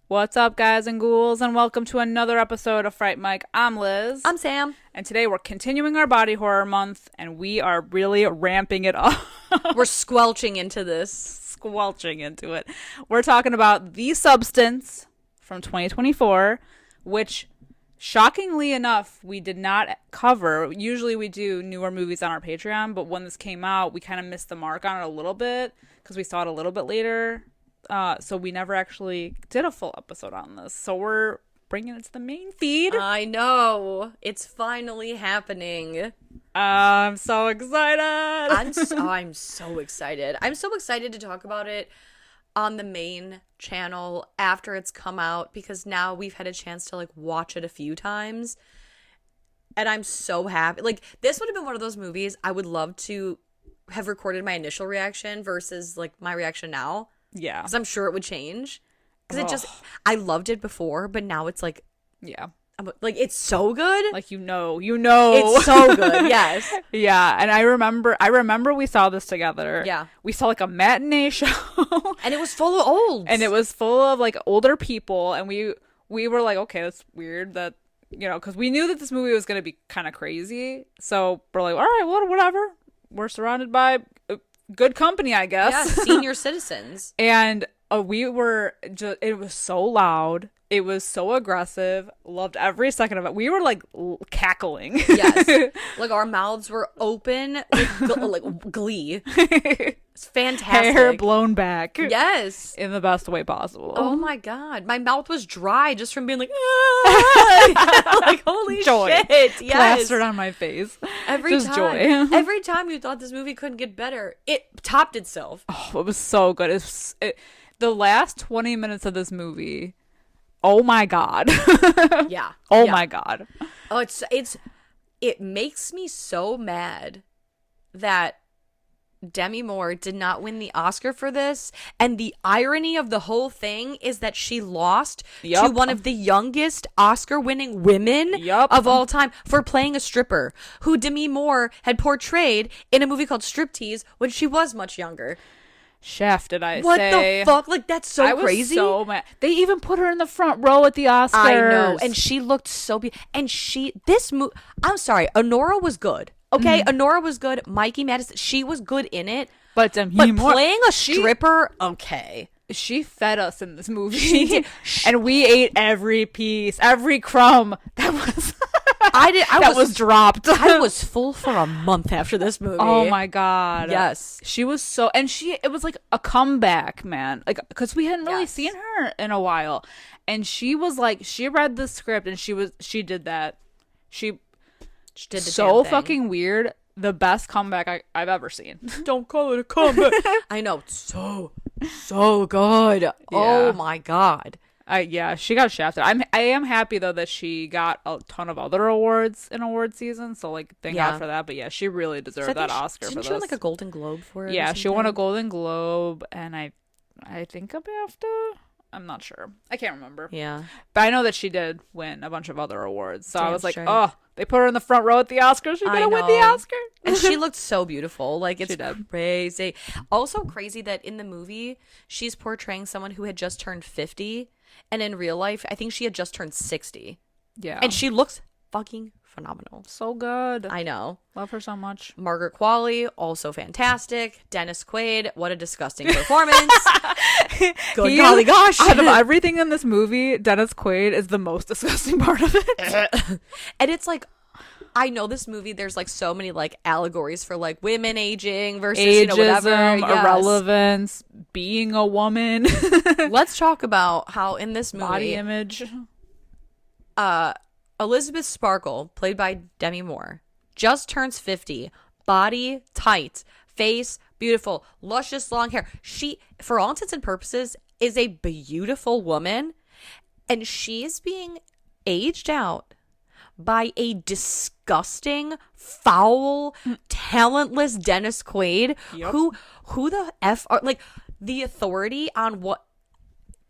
What's up, guys and ghouls, and welcome to another episode of Fright Mic. I'm Liz. I'm Sam. And today we're continuing our body horror month, and we are really ramping it up. We're squelching into this. Squelching into it. We're talking about The Substance from 2024, which, shockingly enough, we did not cover. Usually we do newer movies on our Patreon, but when this came out, we kind of missed the mark on it a little bit, because we saw it a little bit later. So we never actually did a full episode on this. So we're bringing it to the main feed. I know. It's finally happening. I'm so excited. I'm so excited. I'm so excited to talk about it on the main channel after it's come out, because now we've had a chance to watch it a few times. And I'm so happy. This would have been one of those movies I would love to have recorded my initial reaction versus my reaction now. Yeah. Because I'm sure it would change. Because I loved it before, but now it's yeah. It's so good. You know. It's so good, yes. Yeah, and I remember we saw this together. Yeah. We saw a matinee show. And it was full of olds. And it was full of older people, and we were like, okay, that's weird that, because we knew that this movie was going to be kind of crazy. So we're like, all right, whatever. We're surrounded by good company, I guess. Yeah, senior citizens. And we were just, it was so loud. It was so aggressive. Loved every second of it. We were cackling. Yes. Our mouths were open with glee. It's fantastic. Hair blown back. Yes. In the best way possible. Oh my God. My mouth was dry just from being holy joy. Shit. Yes. Plastered on my face. Just joy. Every time you thought this movie couldn't get better, it topped itself. Oh, it was so good. The last 20 minutes of this movie, oh my God. Yeah. Oh my God. Oh, it makes me so mad that Demi Moore did not win the Oscar for this. And the irony of the whole thing is that she lost to one of the youngest Oscar-winning women of all time for playing a stripper, who Demi Moore had portrayed in a movie called Striptease when she was much younger. Shafted, I what say. What the fuck? That's so crazy. I was so mad. They even put her in the front row at the Oscars. I know. And she looked so beautiful. And I'm sorry, Honora was good. Okay, Honora was good. Mikey Madison, she was good in it. But playing a stripper, okay. She fed us in this movie. She did. And we ate every piece, every crumb that was was dropped. I was full for a month after this movie. Oh my God. Yes. She was so, and it was a comeback, man. Because we hadn't really seen her in a while. And she was she read the script and she did that. She did the so fucking weird. The best comeback I've ever seen. Don't call it a comeback. I know. So good. Yeah. Oh my God. She got shafted. I am happy though that she got a ton of other awards in award season. So thank God for that. But yeah, she really deserved that Oscar for this. Didn't she win a Golden Globe for it? Yeah, she won a Golden Globe, and I think a BAFTA. I'm not sure. I can't remember. Yeah. But I know that she did win a bunch of other awards. So I was like, oh, they put her in the front row at the Oscars. She's going to win the Oscar. And she looked so beautiful. It's crazy. Also crazy that in the movie, she's portraying someone who had just turned 50. And in real life, I think she had just turned 60. Yeah. And she looks fucking phenomenal. So good. I know. Love her so much. Margaret Qualley, also fantastic. Dennis Quaid, what a disgusting performance. Good golly gosh. Out of everything in this movie, Dennis Quaid is the most disgusting part of it. And it's I know this movie, there's so many allegories for women aging versus ageism, whatever. Irrelevance, being a woman. Let's talk about how in this movie, body image. Elizabeth Sparkle, played by Demi Moore, just turns 50, body tight, face beautiful, luscious long hair. She, for all intents and purposes, is a beautiful woman, and she is being aged out by a disgusting, foul, talentless Dennis Quaid. Yep. Who the F are, like, the authority on what?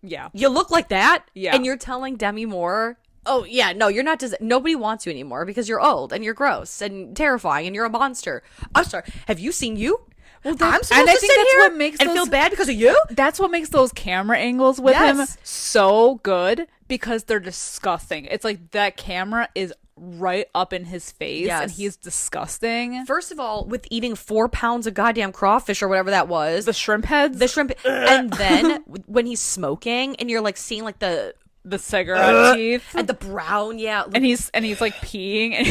Yeah. You look like that? Yeah. And you're telling Demi Moore, oh, yeah, no, you're not, nobody wants you anymore because you're old and you're gross and terrifying and you're a monster. I'm sorry, have you seen you? Well, I'm supposed to sit here what makes and feel bad because of you? That's what makes those camera angles with him Yes. so good, because they're disgusting. It's like that camera is right up in his face, and Yes. he's disgusting. First of all, with eating 4 pounds of goddamn crawfish or whatever that was. The shrimp heads, The shrimp. And then when he's smoking and you're like seeing like the cigarette teeth, and the brown, yeah. and he's like peeing, and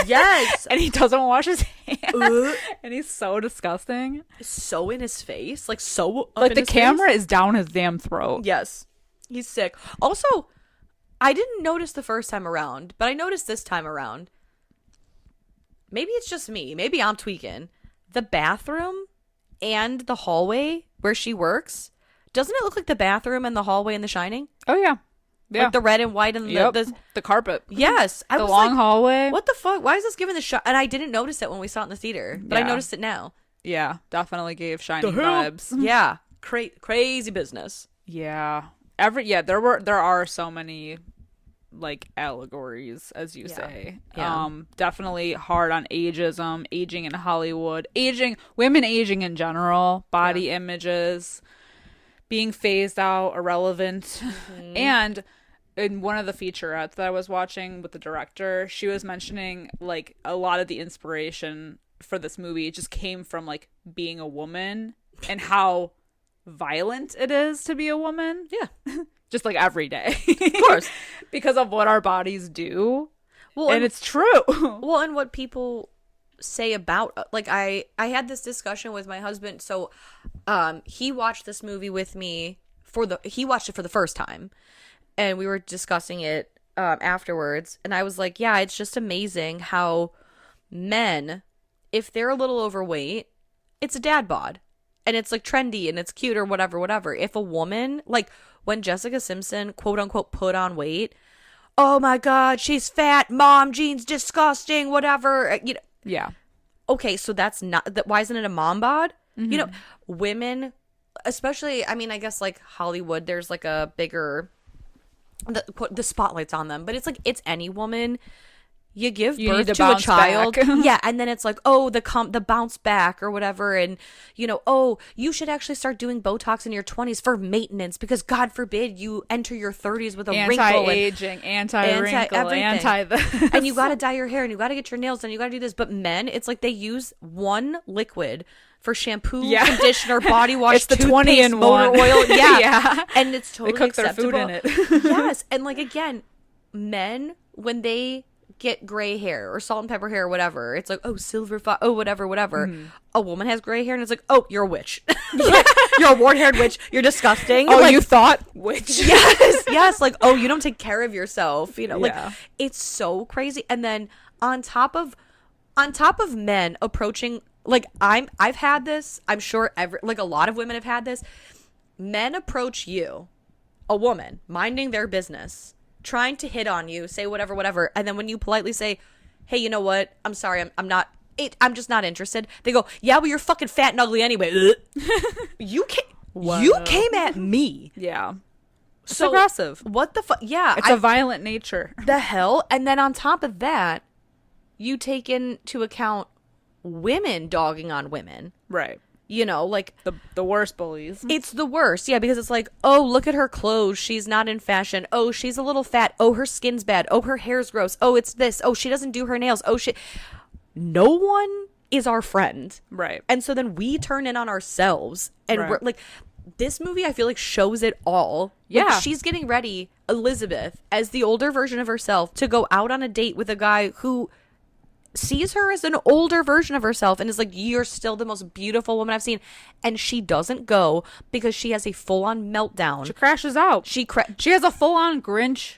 Yes. and he doesn't wash his hands, and he's so disgusting. So in his face. Like so up Like in the his camera face. is down his damn throat. Yes. He's sick. Also, I didn't notice the first time around, but I noticed this time around. Maybe it's just me. Maybe I'm tweaking. The bathroom and the hallway where she works, doesn't it look like the bathroom and the hallway in The Shining? Oh yeah, yeah. Like the red and white and Yep. the carpet. yes. I The was long like, hallway. what the fuck? Why is this giving the shot? And I didn't notice it when we saw it in the theater, but I Yeah. noticed it now. Yeah, definitely gave Shining The hell? vibes. Yeah, crazy business. Yeah. There are so many like allegories, as you say. Yeah. Definitely hard on ageism, aging in Hollywood, women aging in general, body images, being phased out, irrelevant. And in one of the featurettes that I was watching with the director, she was mentioning like a lot of the inspiration for this movie just came from like being a woman and how violent it is to be a woman. Yeah. Just like every day. Of course. Because of what our bodies do. Well, And it's true. well, and what people say about, like, I had this discussion with my husband. So he watched this movie with me he watched it for the first time, and we were discussing it afterwards, and I was like, yeah, it's just amazing how men, if they're a little overweight, it's a dad bod, and it's like trendy and it's cute or whatever. If a woman, like when Jessica Simpson quote unquote put on weight, oh my god, she's fat, mom jeans disgusting, whatever, you know. Yeah. Okay, so that's not that. Why isn't it a mom bod? You know, women, especially, I mean, I guess like Hollywood, there's like a bigger the spotlight's on them, but it's like it's any woman. You give You birth need to to a bounce child, back. yeah, and then it's like, oh, the bounce back or whatever, and you know, oh, you should actually start doing Botox in your 20s for maintenance because God forbid you enter your 30s with a wrinkle and Anti-aging, anti-wrinkle, everything. anti-this. and you got to dye your hair and you got to get your nails done, you got to do this. But men, it's like they use one liquid for shampoo, Yeah. conditioner, body wash, It's the toothpaste, 20 in motor one. oil. Yeah. Yeah. And it's totally They cook their acceptable. food in it. Yes. And like, again, men, when they get gray hair or salt and pepper hair or whatever, it's like, oh, silver fox, oh, whatever. A woman has gray hair and it's like, oh, you're a witch. You're a wart-haired witch. You're disgusting. Oh, Like, you thought? Which? yes, like, oh, you don't take care of yourself, you know. Like, Yeah. it's so crazy. And then on top of men approaching, like, I've had this, I'm sure like a lot of women have had this. Men approach you, a woman minding their business, trying to hit on you, say whatever, and then when you politely say, hey, you know what, I'm sorry, I'm just not interested, they go, yeah, well, you're fucking fat and ugly anyway. you came at me. Yeah. It's So aggressive. what the fuck? Yeah, It's a violent nature. the hell. And then on top of that, you take into account women dogging on women, Right. you know, like, The worst bullies. it's the worst. Yeah, because it's like, oh, look at her clothes, she's not in fashion, oh, she's a little fat, oh, her skin's bad, oh, her hair's gross, oh, it's this, oh, she doesn't do her nails, oh, shit. No one is our friend. Right. And so then we turn in on ourselves, and Right. we're like, this movie, I feel like, shows it all. Yeah. Like, she's getting ready, Elizabeth, as the older version of herself, to go out on a date with a guy who sees her as an older version of herself and is like, you're still the most beautiful woman I've seen. And she doesn't go because she has a full-on meltdown. She crashes out. She has a full-on Grinch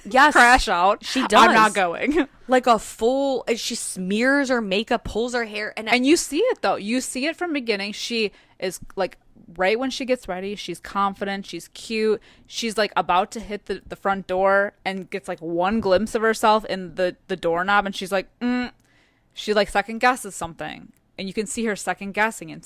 yes, crash out. She I'm does. not going. like a full, and she smears her makeup, pulls her hair, and And you see it, though. You see it from beginning. She is, like, right when she gets ready, she's confident, she's cute, she's like about to hit the front door and gets like one glimpse of herself in the doorknob, and she's like, she like second guesses something. And you can see her second guessing. And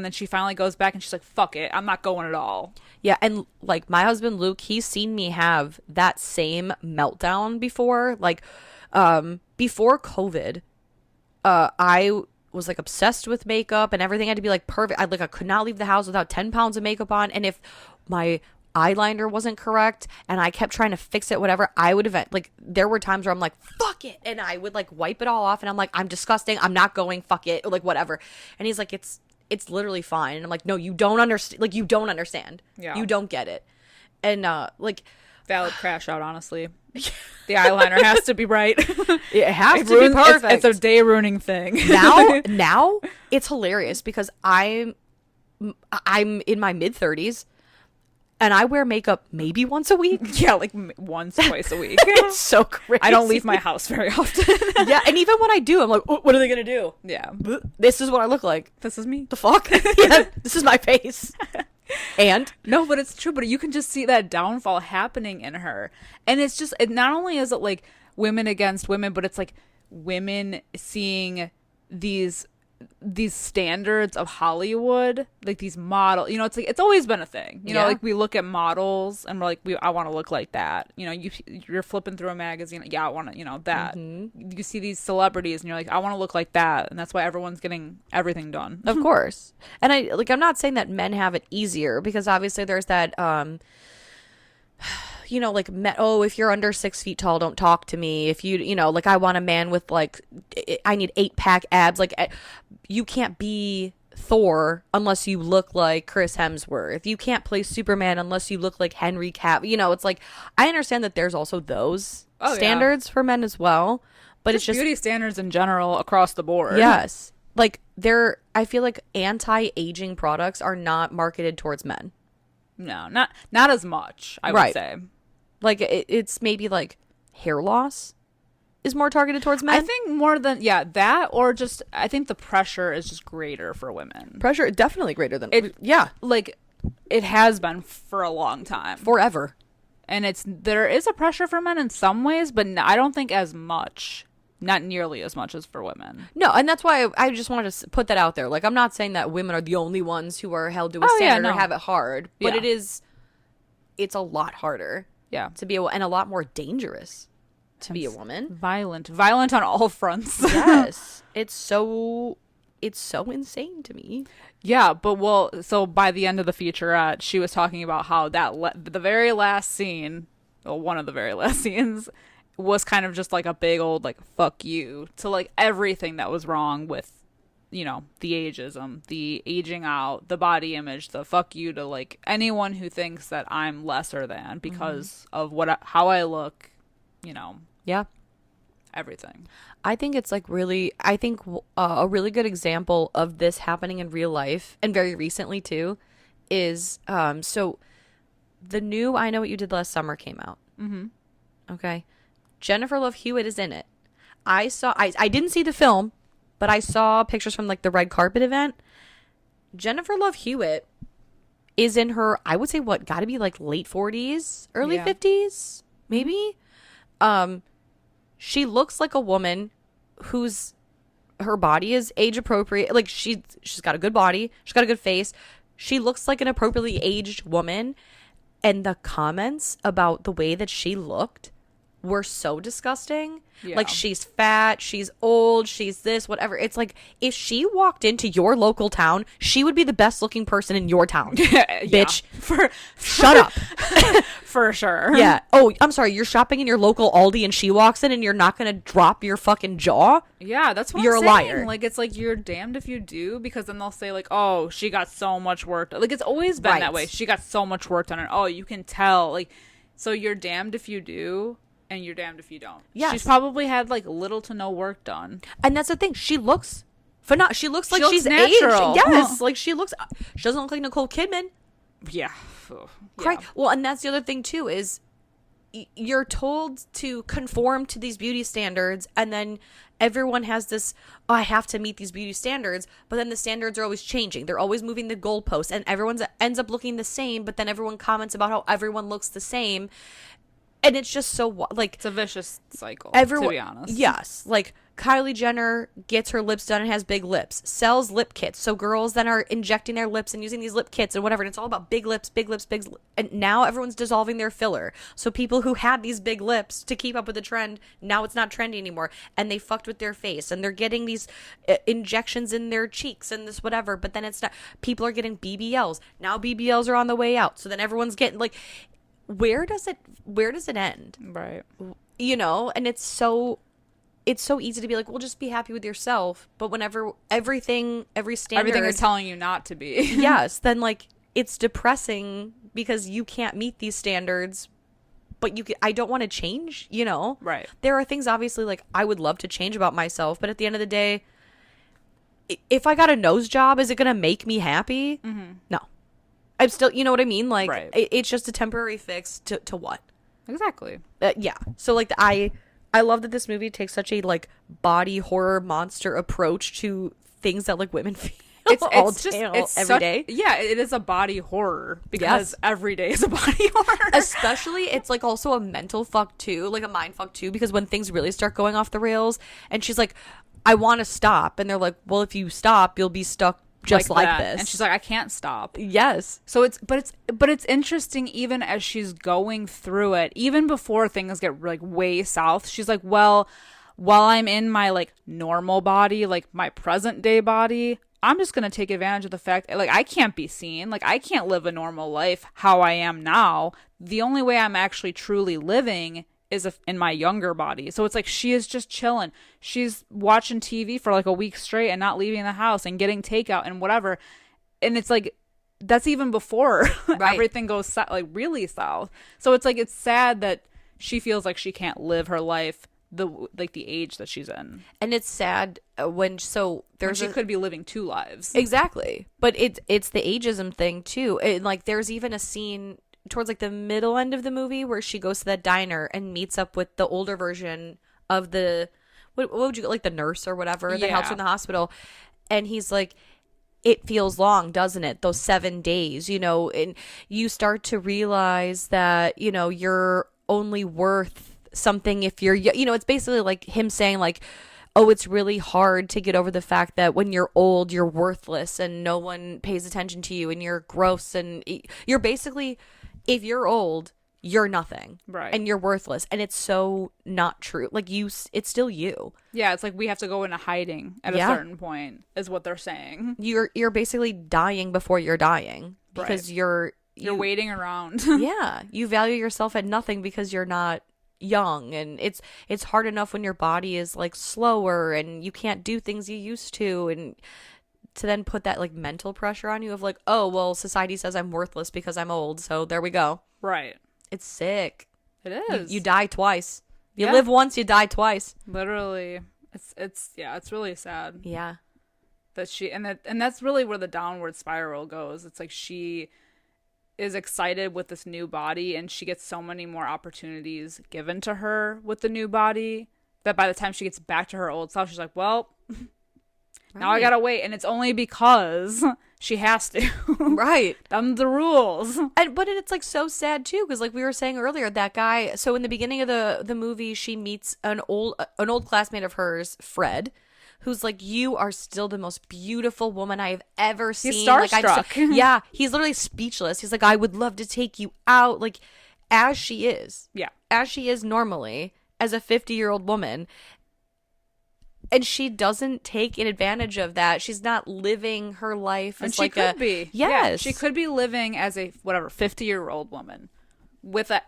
then she finally goes back and she's like, fuck it, I'm not going at all. Yeah, and like my husband Luke, he's seen me have that same meltdown before. Like before COVID, I was like obsessed with makeup and everything had to be like perfect. I could not leave the house without 10 pounds of makeup on. And if my eyeliner wasn't correct and I kept trying to fix it, whatever, I would have like, there were times where I'm like, fuck it, and I would like wipe it all off and I'm like, I'm disgusting, I'm not going, fuck it, or like whatever. And he's like, it's literally fine. And I'm like, no, you don't understand. Like, you don't understand. Yeah, you don't get it. And like, valid crash out, honestly. The eyeliner has to be right. It has to be perfect. It's a day ruining thing. Now it's hilarious because I'm in my mid 30s and I wear makeup maybe once a week. Yeah, like once, twice a week. It's so crazy. I don't leave my house very often. Yeah, and even when I do, I'm like, what are they gonna do? Yeah, this is what I look like. This is me. The fuck? Yeah, this is my face. And no, but it's true. But you can just see that downfall happening in her, and it's just, it not only is it like women against women, but it's like women seeing these standards of Hollywood, like these model, you know, it's like, it's always been a thing, you know, like we look at models and we're like, I want to look like that, you know, you're flipping through a magazine, I want to, you know, that. You see these celebrities and you're like, I want to look like that, and that's why everyone's getting everything done. Of course. And I'm not saying that men have it easier, because obviously there's that you know, like, if you're under 6 feet tall, don't talk to me. If you know, like, I want a man with like, I need 8-pack abs. Like, you can't be Thor unless you look like Chris Hemsworth. You can't play Superman unless you look like Henry Cavill. You know, it's like, I understand that there's also those standards for men as well, but it's just beauty standards in general across the board. Yes. Like, I feel like anti-aging products are not marketed towards men. No, not as much, I would say. Like, it's maybe like hair loss is more targeted towards men. I think more than, that, or just, I think the pressure is just greater for women. Pressure definitely greater than like it has been for a long time, forever. And there is a pressure for men in some ways, but I don't think as much, not nearly as much as for women. No, and that's why I just wanted to put that out there. Like, I'm not saying that women are the only ones who are held to a standard or have it hard, but it's a lot harder. Yeah, to be and a lot more dangerous to be a woman. Violent on all fronts. Yes, it's so insane to me. Yeah, but so by the end of the featurette, she was talking about how the very last scene, one of the very last scenes, was kind of just like a big old like fuck you to like everything that was wrong with, you know, the ageism, the aging out, the body image, the fuck you to like anyone who thinks that I'm lesser than because of how I look, you know. Yeah. Everything. I think it's like a really good example of this happening in real life, and very recently too, is so the new I Know What You Did Last Summer came out. Okay. Jennifer Love Hewitt is in it. I didn't see the film, but I saw pictures from like the red carpet event. Jennifer Love Hewitt is in her, I would say, gotta be like late 40s, early 50s, maybe. She looks like a woman whose her body is age appropriate. Like, she's got a good body, she's got a good face. She looks like an appropriately aged woman. And the comments about the way that she looked were so disgusting. Yeah. Like, she's fat, she's old, she's this, whatever. It's like, if she walked into your local town, she would be the best looking person in your town. Bitch. Shut up. For sure. Yeah. Oh, I'm sorry. You're shopping in your local Aldi and she walks in and you're not going to drop your fucking jaw? Yeah, that's what you're I'm a saying. Liar. Like, it's like, you're damned if you do, because then they'll say like, oh, she got so much work. Like, it's always been that way. She got so much work done. And oh, you can tell. Like, so you're damned if you do. And you're damned if you don't. Yes. She's probably had like little to no work done. And that's the thing. She looks she looks like she's natural. Aged. Yes. Like, she doesn't look like Nicole Kidman. Yeah. Right. Well, and that's the other thing too, is you're told to conform to these beauty standards, and then everyone has this, oh, I have to meet these beauty standards, but then the standards are always changing. They're always moving the goalposts, and everyone's ends up looking the same, but then everyone comments about how everyone looks the same. And it's just so, like... It's a vicious cycle, everyone, to be honest. Yes. Like, Kylie Jenner gets her lips done and has big lips. Sells lip kits. So girls then are injecting their lips and using these lip kits and whatever. And it's all about big lips, big lips, big... And now everyone's dissolving their filler. So people who had these big lips to keep up with the trend, now it's not trendy anymore. And they fucked with their face. And they're getting these injections in their cheeks and this whatever. But then it's not... People are getting BBLs. Now BBLs are on the way out. So then everyone's getting, like... Where does it end? Right. You know, and it's so easy to be like, well, just be happy with yourself. But whenever every standard, everything is telling you not to be. Yes, then like it's depressing because you can't meet these standards. But I don't want to change, you know? Right. There are things obviously like I would love to change about myself, but at the end of the day, if I got a nose job, is it going to make me happy? Mm-hmm. No. I'm still, you know what I mean? Like, right. It's just a temporary fix to what? Exactly. Yeah. So, like, I love that this movie takes such a, like, body horror monster approach to things that, like, women feel every day. Yeah, it is a body horror because every day is a body horror. Especially, it's, like, also a mental fuck, too. Like, a mind fuck, too. Because when things really start going off the rails and she's like, I want to stop. And they're like, well, if you stop, you'll be stuck just like this. And she's like, I can't stop. Yes. So it's interesting, even as she's going through it, even before things get like way south, she's like, well, while I'm in my like normal body, like my present day body, I'm just going to take advantage of the fact like I can't be seen. Like I can't live a normal life how I am now. The only way I'm actually truly living is in my younger body. So it's like she is just chilling. She's watching TV for like a week straight and not leaving the house and getting takeout and whatever. And it's like that's even before everything goes like really south. So it's like it's sad that she feels like she can't live her life the age that she's in. And it's sad when she could be living two lives. Exactly. But it's the ageism thing too. And like there's even a scene towards like the middle end of the movie where she goes to that diner and meets up with the older version of the what would you like the nurse or whatever that helps her in the hospital, and he's like, it feels long, doesn't it, those 7 days, you know, and you start to realize that, you know, you're only worth something if you're, you know, it's basically like him saying like, oh, it's really hard to get over the fact that when you're old, you're worthless and no one pays attention to you and you're gross and you're basically, if you're old, you're nothing. Right. And you're worthless. And it's so not true. Like it's still you. Yeah, it's like we have to go into hiding at a certain point is what they're saying. You're basically dying before you're dying because you're waiting around. Yeah. You value yourself at nothing because you're not young, and it's hard enough when your body is like slower and you can't do things you used to, and to then put that like mental pressure on you of like, oh well, society says I'm worthless because I'm old, so there we go. Right. It's sick. It is. You die twice. You live once, you die twice. Literally. It's really sad. Yeah. That and that's really where the downward spiral goes. It's like she is excited with this new body and she gets so many more opportunities given to her with the new body that by the time she gets back to her old self, she's like, well, now I gotta wait. And it's only because she has to. Right. Them's the rules. But it's like so sad too, because like we were saying earlier, that guy, so in the beginning of the movie, she meets an old classmate of hers, Fred, who's like, you are still the most beautiful woman I have ever seen. He's starstruck. Yeah, he's literally speechless. He's like, I would love to take you out, like, as she is. Yeah. As she is normally, as a 50-year-old woman. And she doesn't take advantage of that. She's not living her life as and she could be. Yes. Yeah, she could be living as a, 50-year-old woman with a,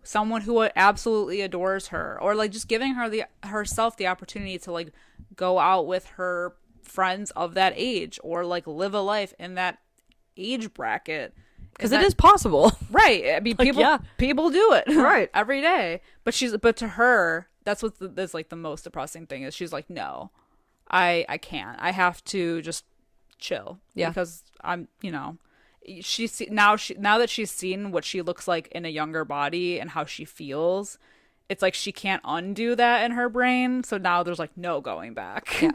someone who absolutely adores her, or like just giving her herself the opportunity to like go out with her friends of that age, or like live a life in that age bracket, because it is possible. Right. I mean, people do it right every day, but to her, that's that's like the most depressing thing is she's like, no, I can't. I have to just chill. Yeah. Because I'm, now that she's seen what she looks like in a younger body and how she feels, it's like she can't undo that in her brain. So now there's like no going back. Yeah.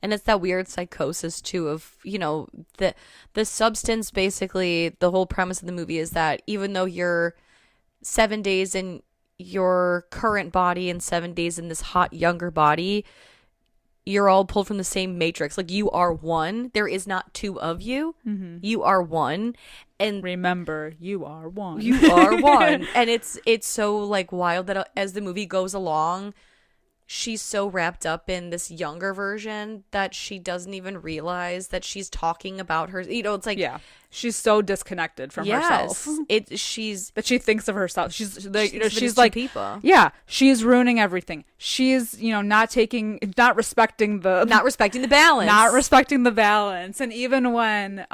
And it's that weird psychosis too of, you know, the substance. Basically the whole premise of the movie is that even though you're 7 days in your current body and 7 days in this hot younger body, you're all pulled from the same matrix. Like, you are one. There is not two of you. You are one. And remember, you are one. You are one. And it's so like wild that as the movie goes along, she's so wrapped up in this younger version that she doesn't even realize that she's talking about her. You know, it's like, yeah, she's so disconnected from herself. She's that she thinks of herself. She's like, she's like, people. Yeah, she's ruining everything. She's, you know, not respecting the balance. And even when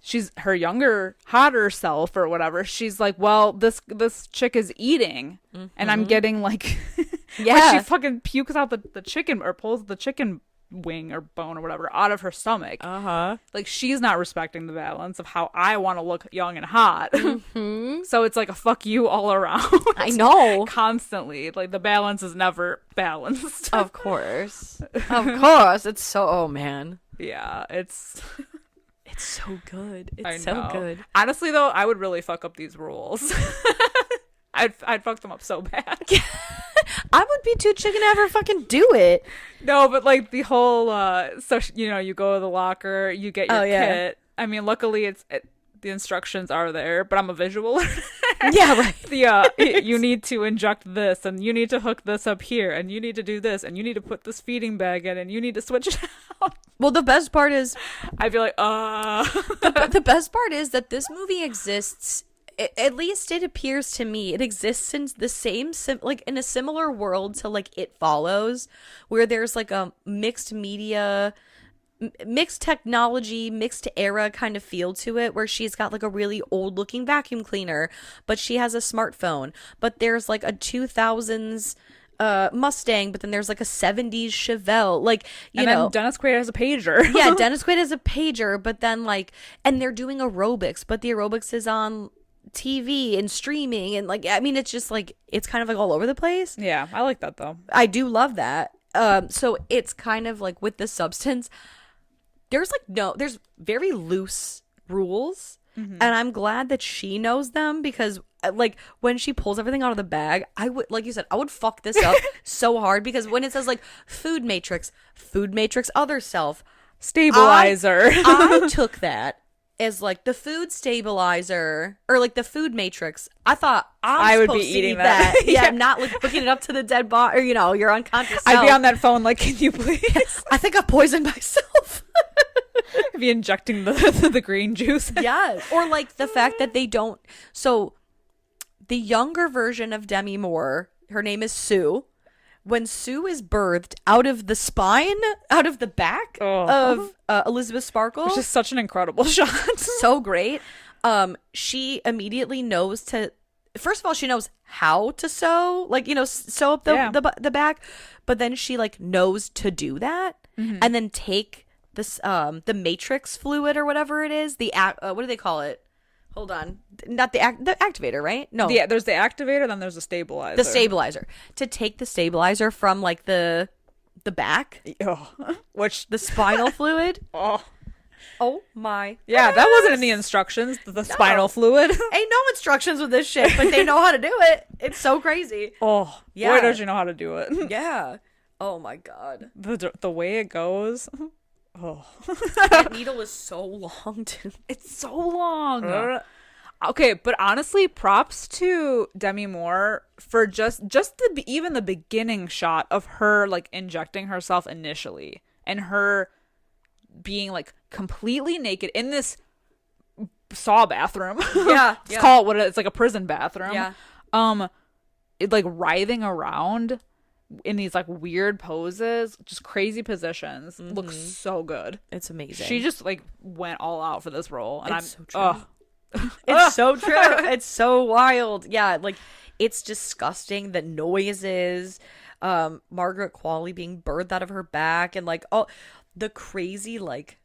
she's her younger, hotter self or whatever, she's like, well, this chick is eating, and I'm getting like. Yeah, like she fucking pukes out the chicken or pulls the chicken wing or bone or whatever out of her stomach. Like, she's not respecting the balance of how I want to look young and hot. So it's like a fuck you all around. I know. Constantly. Like, the balance is never balanced. Of course. It's so, oh man. Yeah, it's so good. It's I know. So good. Honestly though, I would really fuck up these rules. I'd fuck them up so bad. I would be too chicken to ever fucking do it. No, but like the whole, so you know, you go to the locker, you get your kit. I mean, luckily the instructions are there, but I'm a visual. Yeah, right. You need to inject this, and you need to hook this up here, and you need to do this, and you need to put this feeding bag in, and you need to switch it out. Well, the best part is, I'd be like, the best part is that this movie exists. At least it appears to me it exists in the same like in a similar world to like It Follows, where there's like a mixed media, mixed technology, mixed era kind of feel to it, where she's got like a really old looking vacuum cleaner, but she has a smartphone. But there's like a 2000s Mustang, but then there's like a 70s Chevelle, like, you know, Dennis Quaid has a pager. Yeah, Dennis Quaid has a pager, but then like, and they're doing aerobics, but the aerobics is on TV and streaming, and like, I mean, it's just like, it's kind of like all over the place. Yeah, I like that though. I do love that. So it's kind of like with the substance, there's very loose rules, and I'm glad that she knows them, because like when she pulls everything out of the bag, I would, like you said, I would fuck this up so hard, because when it says like food matrix, other self, stabilizer, I took that as like the food stabilizer or like the food matrix. I thought I would be eating that. Yeah, I'm not like hooking it up to the dead body, or, you know, your unconscious self. I'd be on that phone like, can you please? I think I poisoned myself. I'd be injecting the green juice. Yes. Or like the fact that they don't. So the younger version of Demi Moore, her name is Sue. When Sue is birthed out of the spine, out of the back of Elizabeth Sparkle, which is such an incredible shot. So great. She immediately knows to. First of all, she knows how to sew, like, you know, sew up the back, but then she like knows to do that, and then take this the matrix fluid or whatever it is. What do they call it? Hold on. Not the activator, right? No. Yeah, there's the activator, then there's the stabilizer. The stabilizer. To take the stabilizer from like the back. Which the spinal fluid. Oh my. Yeah, that wasn't in the instructions. The spinal fluid. Ain't no instructions with this shit, but they know how to do it. It's so crazy. Oh, yeah. Why don't you know how to do it? Yeah. Oh my god. The way it goes. Oh, that needle is so long, dude. It's so long. Okay, but honestly, props to Demi Moore for just even the beginning shot of her like injecting herself initially, and her being like completely naked in this Saw bathroom. Yeah, let's call it what it's like, a prison bathroom. Yeah. It like writhing around in these like weird poses, just crazy positions. Looks so good. It's amazing. She just like went all out for this role, and it's so true. It's so true. It's so wild. Yeah, like, it's disgusting. The noises, Margaret Qualley being birthed out of her back, and like, oh, the crazy like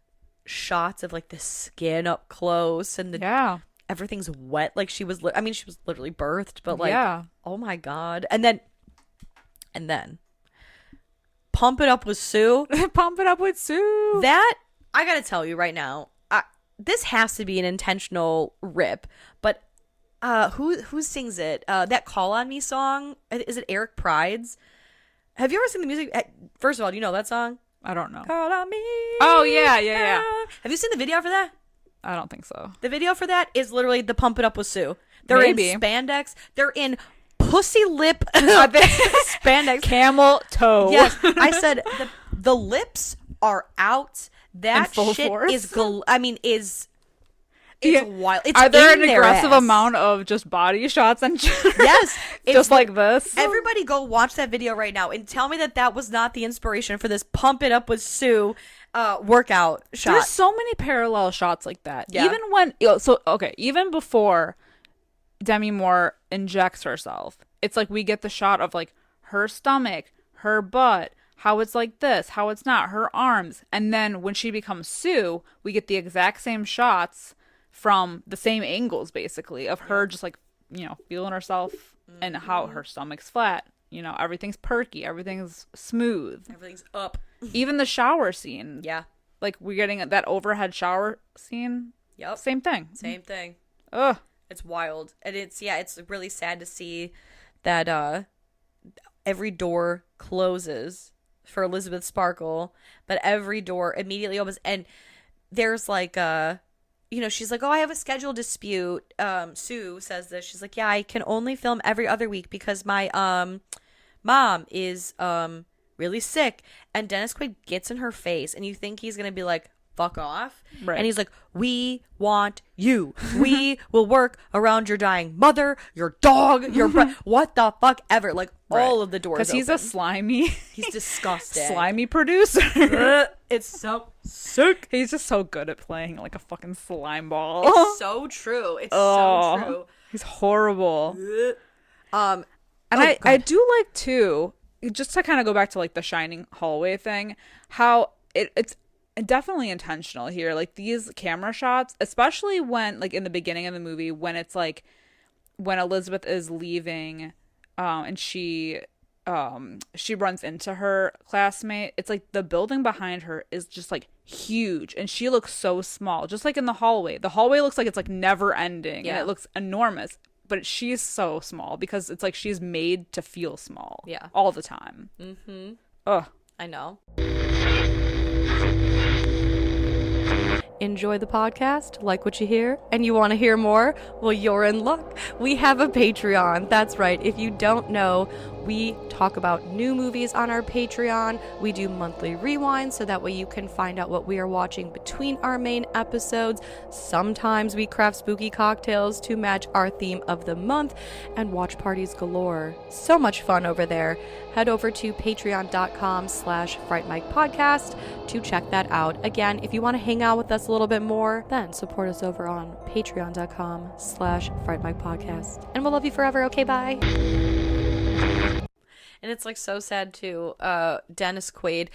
shots of like the skin up close and Yeah. everything's wet. Like she was, I mean, she was literally birthed, but like, Yeah. oh my God. And then Pump It Up with Sue. Pump It Up with Sue. That, I gotta tell you right now, this has to be an intentional rip, but who sings it? That Call On Me song, is it Eric Pride's? Have you ever seen the music? First of all, do you know that song? I don't know. Call on me. Oh, yeah. Have you seen the video for that? I don't think so. The video for that is literally the Pump It Up with Sue. They're Maybe. in spandex. They're in pussy lip spandex. Camel toe. Yes, I said the lips are out. That In full shit force? is it's Yeah. wild. It's Are there in an their aggressive ass. amount of just body shots and Yes, just like this? Everybody go watch that video right now and tell me that was not the inspiration for this Pump It Up with Sue workout shot. There's so many parallel shots like that. Yeah. Even even before Demi Moore injects herself, it's like we get the shot of like her stomach, her butt, how it's like this, how it's not, her arms. And then when she becomes Sue, we get the exact same shots from the same angles, basically, of her just like, feeling herself and how her stomach's flat. Everything's perky, everything's smooth. Everything's up. Even the shower scene. Yeah. Like we're getting that overhead shower scene. Yep. Same thing. Same thing. Ugh. It's wild. And it's really sad to see that every door closes for Elizabeth Sparkle, but every door immediately opens. And there's like she's like, oh, I have a schedule dispute. Sue says this. She's like, yeah, I can only film every other week because my mom is really sick. And Dennis Quaid gets in her face, and you think he's gonna be like, fuck off. Right. And he's like, we want you. We will work around your dying mother, your dog, your what the fuck ever. Like all of the doors. Because he's a slimy, he's disgusting. slimy producer. It's so sick. He's just so good at playing like a fucking slime ball. It's so true. It's so true. He's horrible. And I do like too, just to kind of go back to like the Shining hallway thing, how it's definitely intentional here. Like these camera shots, especially when like in the beginning of the movie, when it's like when Elizabeth is leaving, and she runs into her classmate. It's like the building behind her is just like huge, and she looks so small. Just like in the hallway looks like it's like never ending, and it looks enormous. But she's so small because it's like she's made to feel small. Yeah. All the time. Mm-hmm. Ugh. I know. Enjoy the podcast, like what you hear, and you want to hear more? Well, you're in luck. We have a Patreon. That's right. If you don't know, we talk about new movies on our Patreon. We do monthly rewinds so that way you can find out what we are watching between our main episodes. Sometimes we craft spooky cocktails to match our theme of the month, and watch parties galore. So much fun over there. Head over to patreon.com/Fright Mic Podcast to check that out. Again, if you want to hang out with us a little bit more, then support us over on patreon.com/Fright Mic Podcast. And we'll love you forever. Okay, bye. And it's like so sad too. Dennis Quaid,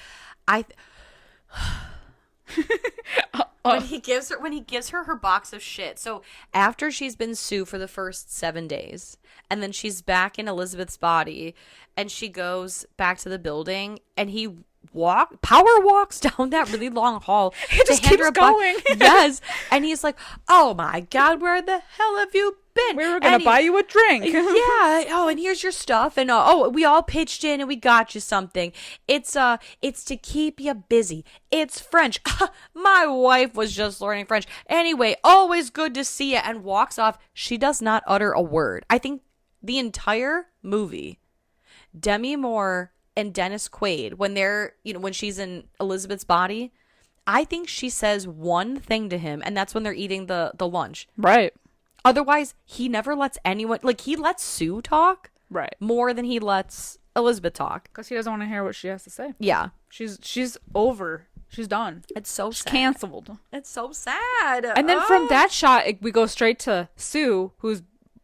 when he gives her her box of shit. So after she's been Sue for the first 7 days, and then she's back in Elizabeth's body, and she goes back to the building, and he power walks down that really long hall. He just keeps going. Yes. And he's like, oh my God, where the hell have you been? We were going to buy you a drink. Yeah. Oh, and here's your stuff. And we all pitched in and we got you something. It's to keep you busy. It's French. My wife was just learning French. Anyway, always good to see you. And walks off. She does not utter a word. I think the entire movie, Demi Moore and Dennis Quaid, when they're, when she's in Elizabeth's body, I think she says one thing to him, and that's when they're eating the lunch. Right. Otherwise, he never lets anyone, like, he lets Sue talk. Right. More than he lets Elizabeth talk. Because he doesn't want to hear what she has to say. Yeah. She's over. She's done. It's so sad. Canceled. It's so sad. And then from that shot, we go straight to Sue, who's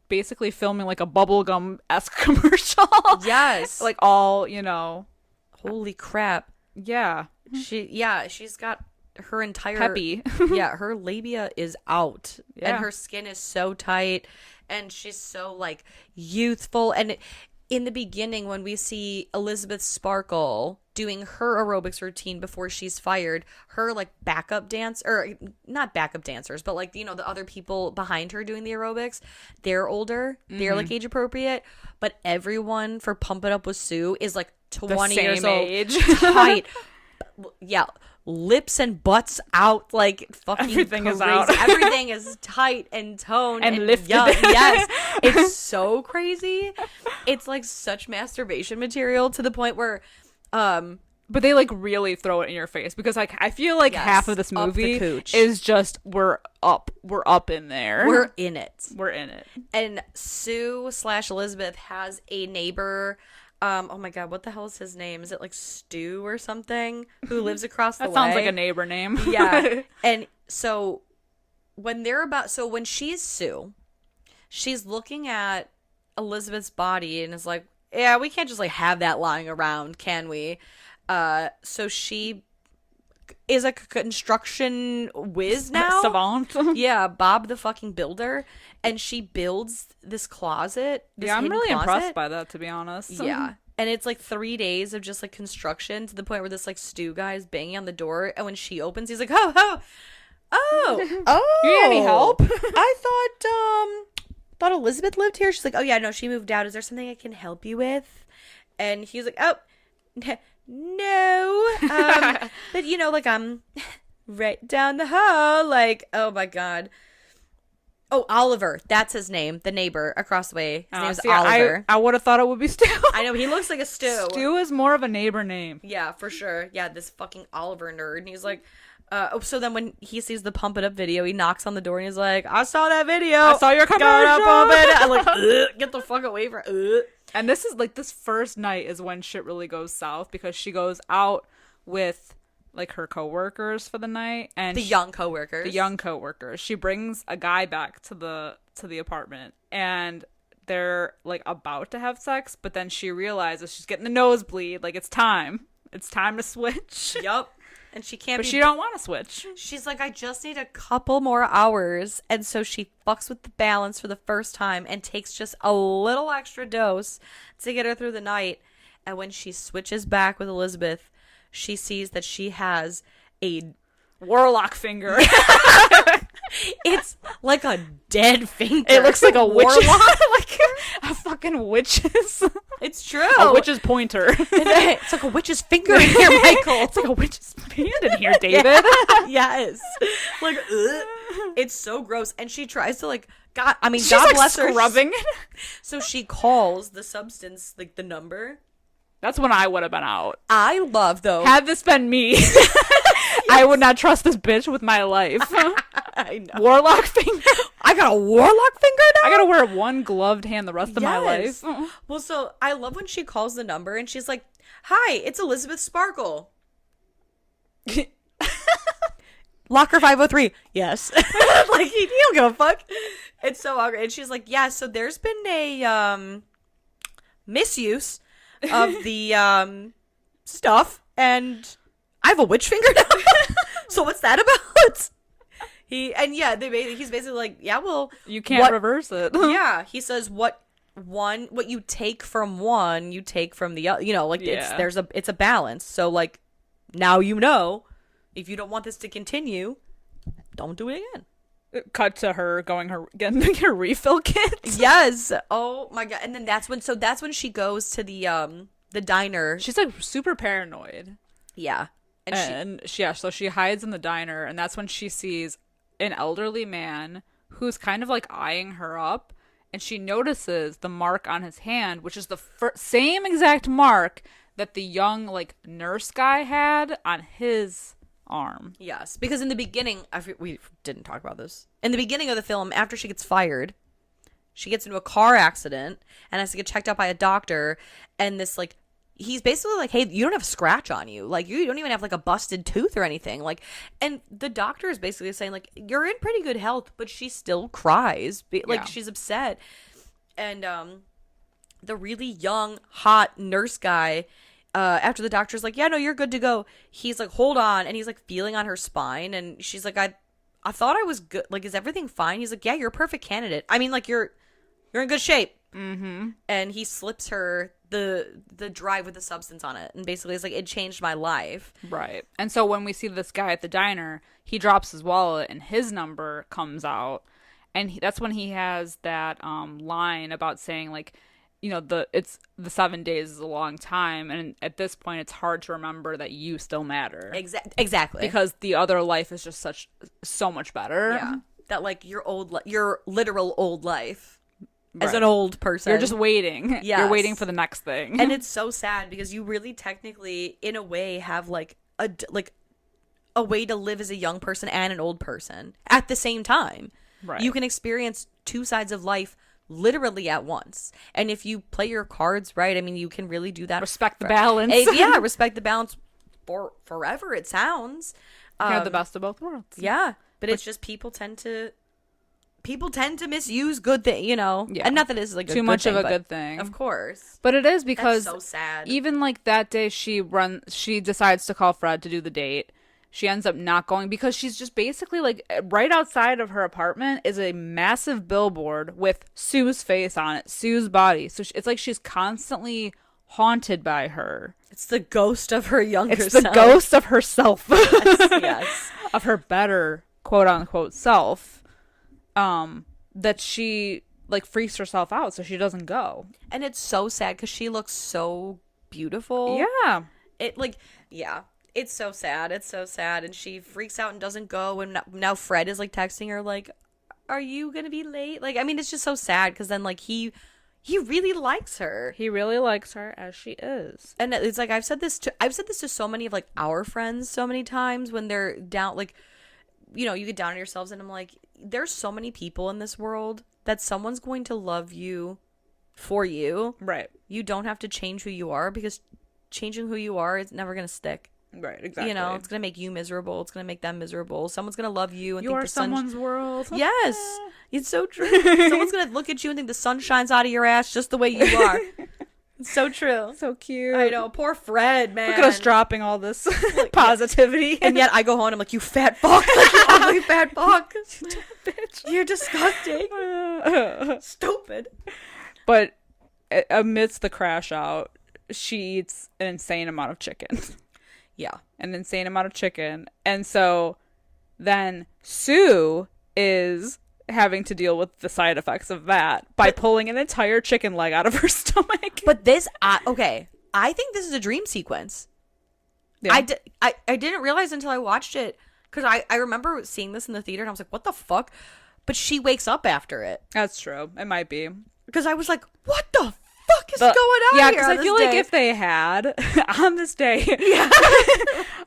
basically filming like a bubblegum-esque commercial. Yes. Like all, Holy crap. Yeah. She's got her entire Peppy. yeah, her labia is out, Yeah. and her skin is so tight, and she's so like youthful. And in the beginning, when we see Elizabeth Sparkle doing her aerobics routine before she's fired, her like backup dance, or not backup dancers, but like, you know, the other people behind her doing the aerobics, they're older, they're like age appropriate, but everyone for Pump It Up with Sue is like 20 years old, age. tight, yeah, lips and butts out, like fucking Everything is crazy. out. Everything is tight and toned And lifted. young. Yes, it's so crazy. It's like such masturbation material to the point where But they like really throw it in your face, because like I feel like Yes, half of this up the movie cooch. is just we're up in there. we're in it. We're in it. And Sue/Elizabeth has a neighbor. Oh my god, what the hell is his name? Is it like Stu or something? Who lives across the way? That sounds like a neighbor name. Yeah. And so when she's Sue, she's looking at Elizabeth's body and is like, yeah, we can't just like have that lying around, can we? So she is a construction whiz now. Savant. Yeah, Bob the fucking builder. And she builds this closet. This Yeah, I'm hidden really closet. impressed by that, to be honest. Yeah. And it's like 3 days of just like construction, to the point where this like Stu guy is banging on the door. And when she opens, he's like, oh. You need any help? I thought Elizabeth lived here. She's like, oh yeah, no, she moved out. Is there something I can help you with? And he's like, oh, no. But you know, like, I'm right down the hall. Like, oh my god. Oh, Oliver. That's his name. The neighbor across the way. His name's Oliver. I would have thought it would be Stu. I know, he looks like a Stu. Stu is more of a neighbor name. Yeah, for sure. Yeah, this fucking Oliver nerd. And he's like, so then when he sees the Pump It Up video, he knocks on the door and he's like, I saw that video. I saw your commercial. Gotta pump it. I'm like, ugh, get the fuck away from And this is like, this first night is when shit really goes south, because she goes out with like her coworkers for the night, and the young coworkers. She brings a guy back to the apartment, and they're like about to have sex, but then she realizes she's getting the nosebleed. Like, it's time to switch. Yup. And she can't. But she don't want to switch. She's like, I just need a couple more hours, and so she fucks with the balance for the first time and takes just a little extra dose to get her through the night. And when she switches back with Elizabeth, she sees that she has a Warlock finger. It's like a dead finger. It looks like a witch's, Warlock. like a fucking witch's. It's true. A witch's pointer. It's like a witch's finger in here, Michael. It's like a witch's hand in here, David. Yes. Like, ugh. It's so gross. And she tries to like, God She's God like bless her. scrubbing. So she calls the substance, like the number. That's when I would have been out. I love, though. Had this been me, I would not trust this bitch with my life. I know. Warlock finger. I got a warlock finger now? I gotta wear one gloved hand the rest of my life. Well, so I love when she calls the number and she's like, hi, it's Elizabeth Sparkle. Locker 503. Yes. Like, you don't give a fuck. It's so awkward. And she's like, yeah, so there's been a misuse of the stuff, and I have a witch finger now. So what's that about? He's basically like, yeah, well, You can't reverse it. yeah. He says what you take from one, you take from the other. You know, like Yeah. it's a balance. So like, now you know, if you don't want this to continue, don't do it again. Cut to her getting her refill kit. Yes. Oh my god. And then that's when she goes to the diner. She's like super paranoid. Yeah. So she hides in the diner, and that's when she sees an elderly man who's kind of like eyeing her up, and she notices the mark on his hand, which is the same exact mark that the young like nurse guy had on his arm. Yes, because in the beginning, we didn't talk about this. In the beginning of the film, after she gets fired, she gets into a car accident and has to get checked out by a doctor, and this like, he's basically like, hey, you don't have a scratch on you. Like, you don't even have like a busted tooth or anything. Like, and the doctor is basically saying like, you're in pretty good health, but she still cries. Like, she's upset. And the really young, hot nurse guy after the doctor's like, yeah, no, you're good to go, he's like, hold on, and he's like feeling on her spine, and she's like, I thought I was good, like, is everything fine? He's like, yeah, you're a perfect candidate. I mean, like, you're in good shape. Mm-hmm. And he slips her the drive with the substance on it, and basically it's like, it changed my life. Right. And so when we see this guy at the diner, he drops his wallet and his number comes out, and that's when he has that line about saying, like, you know, the 7 days is a long time, and at this point it's hard to remember that you still matter. Exactly. Because the other life is just so much better. Yeah. That, like, your literal old life as Right. an old person. You're just waiting. Yes. You're waiting for the next thing. And it's so sad because you really technically, in a way, have like a way to live as a young person and an old person at the same time. Right. You can experience two sides of life literally at once. And if you play your cards right, I mean, you can really do that. Respect the balance. Yeah, respect the balance for forever, it sounds. You have the best of both worlds. Yeah, but it's just people tend to misuse good things, you know. Yeah. And not that it's like Too much of a good thing. Of course. But it is because That's so sad. even like that day she decides to call Fred to do the date. She ends up not going because she's just basically like right outside of her apartment is a massive billboard with Sue's face on it, Sue's body. So it's like she's constantly haunted by her. It's the ghost of her younger It's self. the ghost of herself. Yes. Of her better quote unquote self. That she like freaks herself out so she doesn't go. And it's so sad because she looks so beautiful. Yeah. It's so sad. It's so sad. And she freaks out and doesn't go. And now Fred is like texting her like, are you going to be late? Like, I mean, it's just so sad because then like he really likes her. He really likes her as she is. And it's like, I've said this to so many of like our friends so many times when they're down, like, you know, you get down on yourselves, and I'm like, there's so many people in this world that someone's going to love you for you. Right. You don't have to change who you are because changing who you are is never going to stick. Right, exactly. You know, it's going to make you miserable. It's going to make them miserable. Someone's going to love you and You think are the sun... someone's world. Yes. It's so true. Someone's going to look at you and think the sun shines out of your ass just the way you are. It's so true. So cute. I know. Poor Fred, man. Look at us dropping all this positivity. And yet I go home and I'm like, you fat fuck. Like, you ugly fat fuck. Bitch. You're disgusting. Stupid. But amidst the crash out, she eats an insane amount of chicken. Yeah. An insane amount of chicken. And so then Sue is having to deal with the side effects of that by pulling an entire chicken leg out of her stomach. But this, okay, I think this is a dream sequence. Yeah. I didn't realize until I watched it, because I remember seeing this in the theater and I was like, what the fuck? But she wakes up after it. That's true. It might be. Because I was like, what the fuck is going on yeah, here? because I feel like if they had on this day,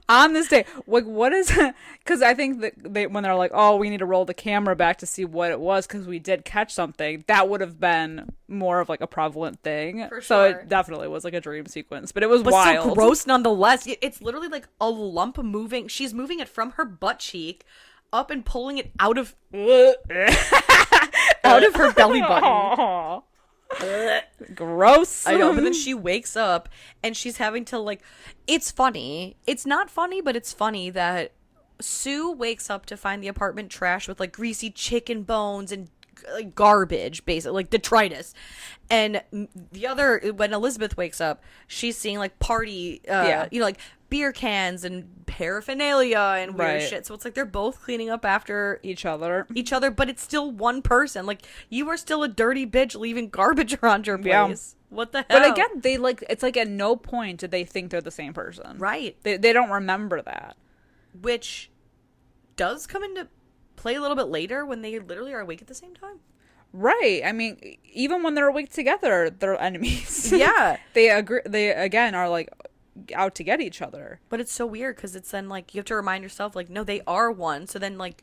on this day, like what is? Because I think that when they're like, oh, we need to roll the camera back to see what it was because we did catch something, that would have been more of like a prevalent thing. For So sure. it definitely was like a dream sequence, but it was But wild. so gross nonetheless. It's literally like a lump moving. She's moving it from her butt cheek up and pulling it out of her belly button. Aw. Gross. I know, but then she wakes up and she's having to like, it's funny. It's not funny, but it's funny that Sue wakes up to find the apartment trash with like greasy chicken bones and like garbage, basically like detritus. And the other, when Elizabeth wakes up, she's seeing like party, you know, like beer cans and paraphernalia and weird Right. shit. So it's like they're both cleaning up after each other. but it's still one person. Like, you are still a dirty bitch leaving garbage around your place. Yeah. What the hell? But again, they like it's like at no point did they think they're the same person. Right. They don't remember that. Which does come into play a little bit later when they literally are awake at the same time. Right. I mean, even when they're awake together, they're enemies. Yeah. They agree. They again are like out to get each other. But it's so weird because it's then like you have to remind yourself like, no, they are one. So then like,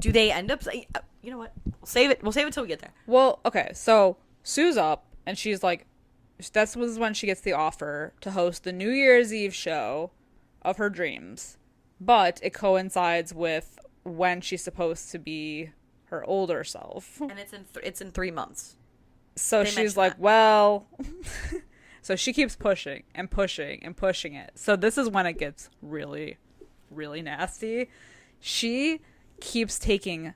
do they end up? You know what? We'll save it. We'll save it till we get there. Well, okay. So Sue's up and she's like, that was when she gets the offer to host the New Year's Eve show of her dreams, but it coincides with when she's supposed to be her older self. And it's in 3 months. So They she's mention like, that. well, So she keeps pushing and pushing and pushing it. So this is when it gets really, really nasty. She keeps taking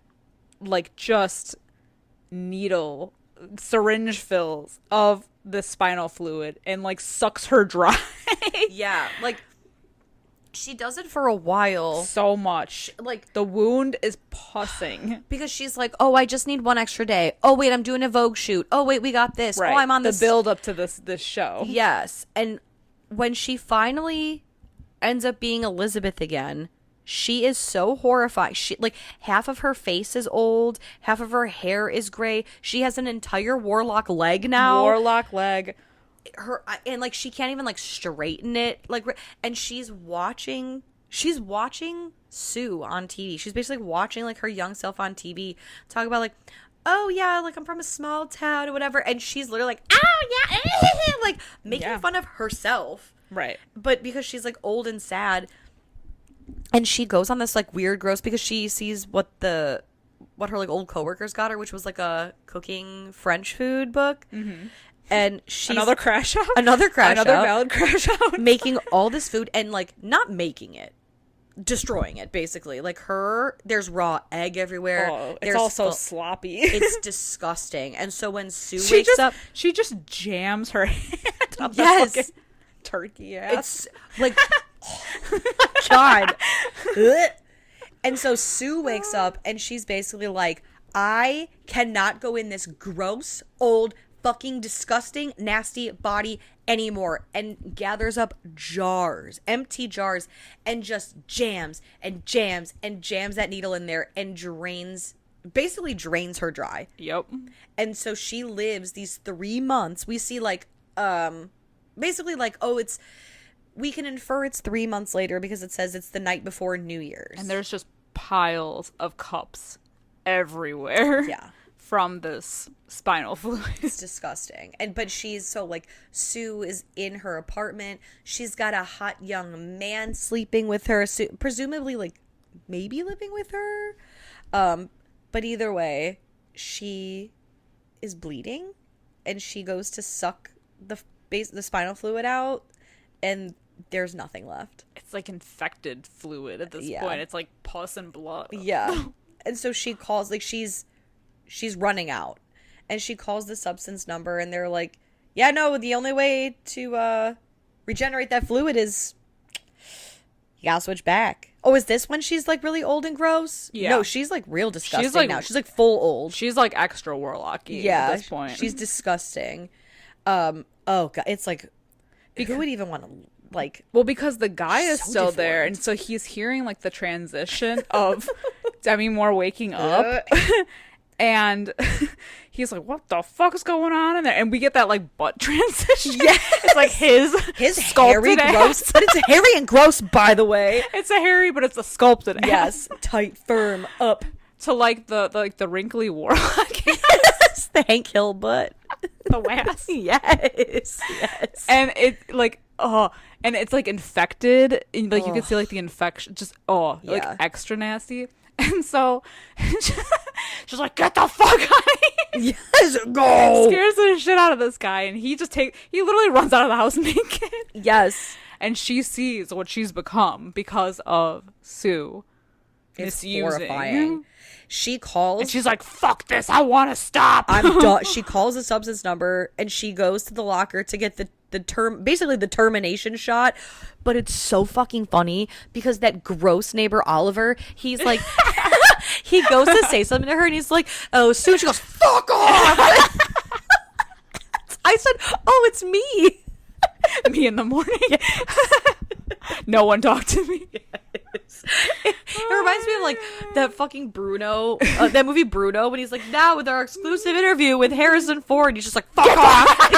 like just syringe fills of the spinal fluid and like sucks her dry. Yeah, like she does it for a while. So much. Like the wound is pussing. Because she's like, oh, I just need one extra day. Oh, wait, I'm doing a Vogue shoot. Oh, wait, we got this. Right. Oh, I'm on the this. build up to this show. Yes. And when she finally ends up being Elizabeth again, she is so horrified. She like half of her face is old, half of her hair is gray. She has an entire warlock leg now. Warlock leg. Her and like she can't even like straighten it. Like, and she's watching Sue on TV. She's basically watching like her young self on TV talk about like, oh yeah, like I'm from a small town or whatever, and she's literally like, oh yeah, like making fun of herself. Right. But because she's like old and sad. And she goes on this like weird gross because she sees what her like old coworkers got her, which was like a cooking French food book. Mm-hmm. And she's another crash out, another valid crash out, making all this food and like not making it, destroying it basically. Like there's raw egg everywhere. Oh, it's all so sloppy. It's disgusting. And so when Sue wakes up, she just jams her hand up yes, the fucking turkey ass. It's like. God. And so Sue wakes up and she's basically like, I cannot go in this gross, old, fucking disgusting, nasty body anymore, and gathers up empty jars, and just jams and jams and jams that needle in there and basically drains her dry. Yep. And so she lives these 3 months. We see like, basically like, we can infer it's 3 months later because it says it's the night before New Year's. And there's just piles of cups everywhere. Yeah. From this spinal fluid. It's disgusting. But she's so like, Sue is in her apartment. She's got a hot young man sleeping with her, presumably like maybe living with her. But either way, she is bleeding and she goes to suck the spinal fluid out. And there's nothing left. It's like infected fluid at this point. It's like pus and blood. Yeah. And so she calls, like she's running out. And she calls the substance number and they're like, yeah, no, the only way to regenerate that fluid is you gotta switch back. Oh, is this when she's like really old and gross? Yeah. No, she's like real disgusting now. She's like full old. She's like extra warlocky at this point. She's disgusting. Oh God, it's like, who would even want to like? Well, because the guy is so still there, and so he's hearing like the transition of Demi Moore waking up, and he's like, "What the fuck is going on in there?" And we get that like butt transition. Yeah, it's like his hairy gross, but it's hairy and gross, by the way. It's a hairy, but it's a sculpted ass. Yes, tight, firm, up to like the wrinkly warlock. Yes, the Hank Hill butt. The was. Yes. And it like and it's like infected, and like you can see like the infection just like extra nasty. And so she's like, get the fuck out of here. Yes, go. Scares the shit out of this guy, and he literally runs out of the house naked. Yes. And she sees what she's become because of Sue. It's misusing. Horrifying. She calls. And she's like, fuck this, I want to stop. I'm done. She calls the substance number and she goes to the locker to get basically the termination shot. But it's so fucking funny because that gross neighbor Oliver, he's like, he goes to say something to her and he's like, oh, Sue. She goes, fuck off. I said, oh, it's me. Me in the morning. Yes. No one talked to me. Yes. It reminds me of like that fucking Bruno, that movie Bruno, when he's like, now with our exclusive interview with Harrison Ford, he's just like, fuck off.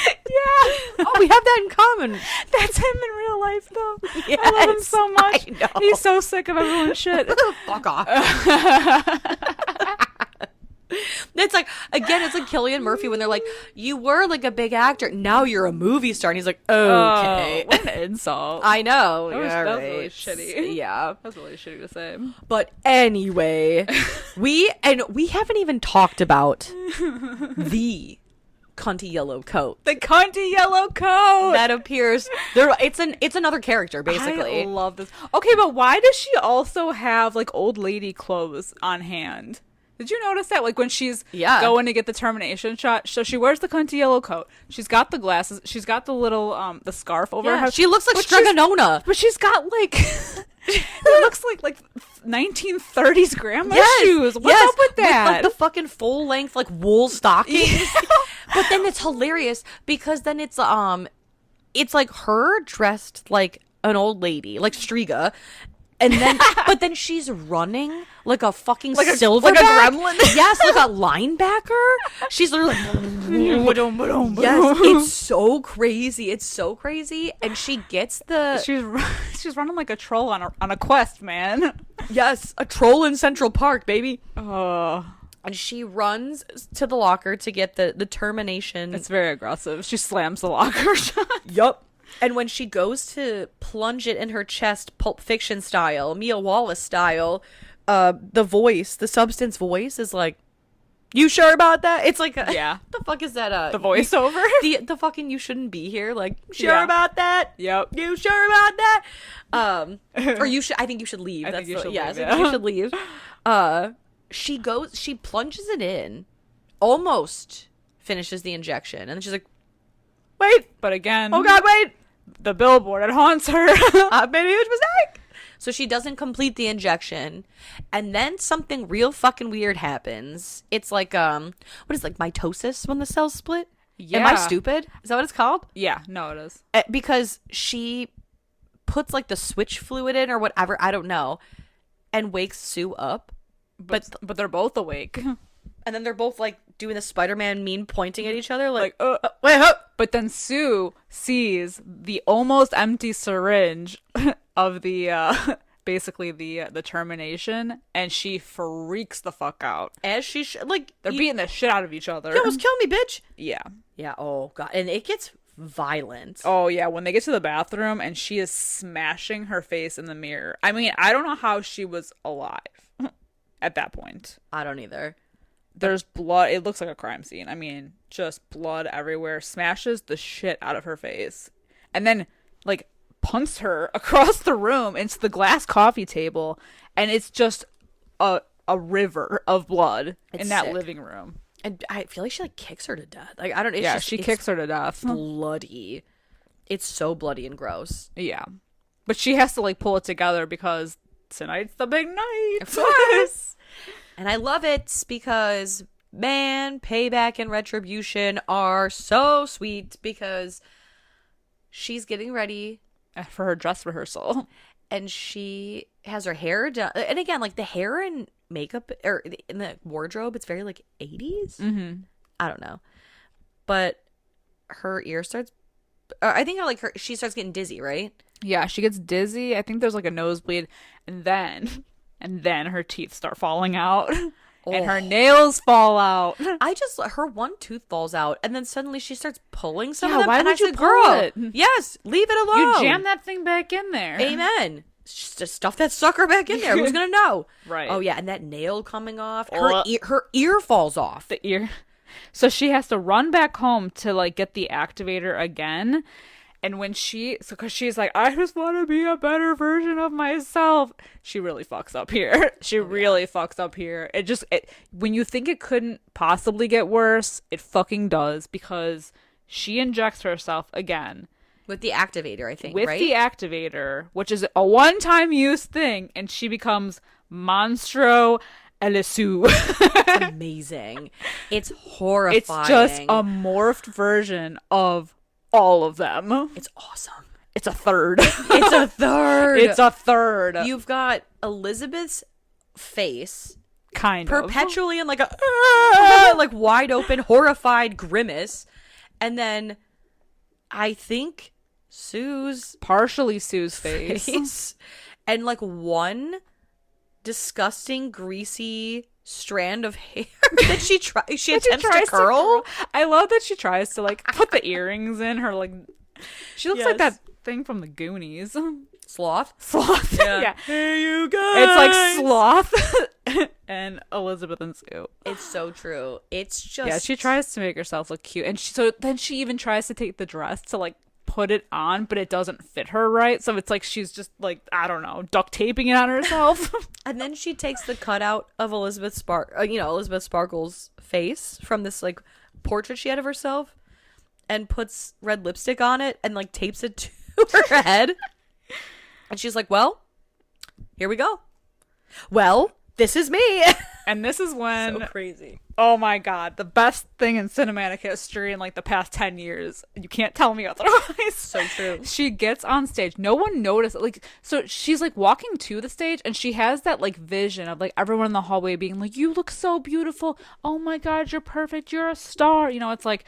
Yeah. Oh, we have that in common. That's him in real life, though. Yes, I love him so much. I know. He's so sick of everyone's shit. Fuck off. It's like, again, it's like Cillian Murphy when they're like, you were like a big actor, now you're a movie star. And he's like, okay. What an insult. I know. That was really shitty. Yeah. That was really shitty to say. But anyway, we haven't even talked about the cunty yellow coat. The cunty yellow coat That appears there. It's another character basically. I love this. Okay, but why does she also have like old lady clothes on hand? Did you notice that? Like when she's going to get the termination shot, so she wears the cunty yellow coat. She's got the glasses. She's got the little the scarf over her head. She looks like Stregonona. But she's got like it looks like 1930s grandma shoes. What's up with that? With, like the fucking full length like wool stockings. But then it's hilarious because then it's like her dressed like an old lady, like Striga. And then, but then she's running like a fucking silverback. Like a gremlin. Yes, like a linebacker. She's literally like, yes, it's so crazy. It's so crazy. And she gets she's running like a troll on a quest, man. Yes, a troll in Central Park, baby. Oh. And she runs to the locker to get the termination. It's very aggressive. She slams the locker shut. Yup. And when she goes to plunge it in her chest, Pulp Fiction style, Mia Wallace style, the substance voice is like, "You sure about that?" It's like, the fuck is that? The voiceover? The fucking "you shouldn't be here." Like, sure about that? Yep. You sure about that? Or you should. I think you should leave. I think you should leave. She plunges it in, almost finishes the injection, and then she's like, "Wait!" But again, oh god, wait! The billboard, it haunts her. I've made a huge mistake. So she doesn't complete the injection, and then something real fucking weird happens. It's like what is it, like mitosis when the cells split? Yeah. Am I stupid? Is that what it's called? Yeah, no, it is. Because she puts like the switch fluid in or whatever, I don't know, and wakes Sue up. But they're both awake. And then they're both like doing the Spider-Man meme, pointing at each other, like wait, huh? But then Sue sees the almost empty syringe of the basically the termination, and she freaks the fuck out. As she they're beating the shit out of each other. You almost killed me, bitch. Yeah. Oh god, and it gets violent. Oh yeah, when they get to the bathroom and she is smashing her face in the mirror. I mean, I don't know how she was alive at that point. I don't either. There's blood. It looks like a crime scene. I mean, just blood everywhere. Smashes the shit out of her face. And then, like, punts her across the room into the glass coffee table. And it's just a river of blood in that living room. And I feel like she, like, kicks her to death. Like, I don't... She kicks her to death. Bloody. It's so bloody and gross. Yeah. But she has to, like, pull it together because tonight's the big night. Of course. And I love it because, man, payback and retribution are so sweet because she's getting ready for her dress rehearsal. And she has her hair done. And again, like the hair and makeup or in the wardrobe, it's very like 80s. Mm-hmm. I don't know. But her ear starts, I think she starts getting dizzy, right? Yeah, she gets dizzy. I think there's like a nosebleed. And then her teeth start falling out. And her nails fall out. Her one tooth falls out, and then suddenly she starts pulling some of them. Why and would you pull it? Yes, leave it alone. You jam that thing back in there. Amen. Just stuff that sucker back in there. Who's gonna know? Right. Oh yeah, and that nail coming off. Her ear falls off. The ear. So she has to run back home to like get the activator again. And when because she's like, I just want to be a better version of myself. She really fucks up here. She really fucks up here. When you think it couldn't possibly get worse, it fucking does because she injects herself again. With the activator, I think, right? With the activator, which is a one-time use thing, and she becomes Monstro Elisu. It's amazing. It's horrifying. It's just a morphed version of all of them. It's awesome. It's a third. It's a third. It's a third. You've got Elizabeth's face kind of perpetually in like a like wide open horrified grimace, and then I think partially Sue's face and like one disgusting greasy strand of hair that she attempts to curl. I love that she tries to like put the earrings in her, like she looks like that thing from the Goonies. Sloth. Yeah. Hey, you guys. It's like Sloth and Elizabeth and Sue. It's so true. It's just. Yeah, she tries to make herself look cute. And then she even tries to take the dress to like put it on, but it doesn't fit her right. So it's like she's just like, I don't know, duct taping it on herself. And then she takes the cutout of Elizabeth Sparkle's face from this like portrait she had of herself and puts red lipstick on it and like tapes it to her head. And she's like, well, here we go. Well, this is me. And this is when, so crazy. Oh my God, the best thing in cinematic history in like the past 10 years. You can't tell me otherwise. So true. She gets on stage. No one noticed. Like, so she's like walking to the stage and she has that like vision of like everyone in the hallway being like, you look so beautiful. Oh my God, you're perfect. You're a star. You know, it's like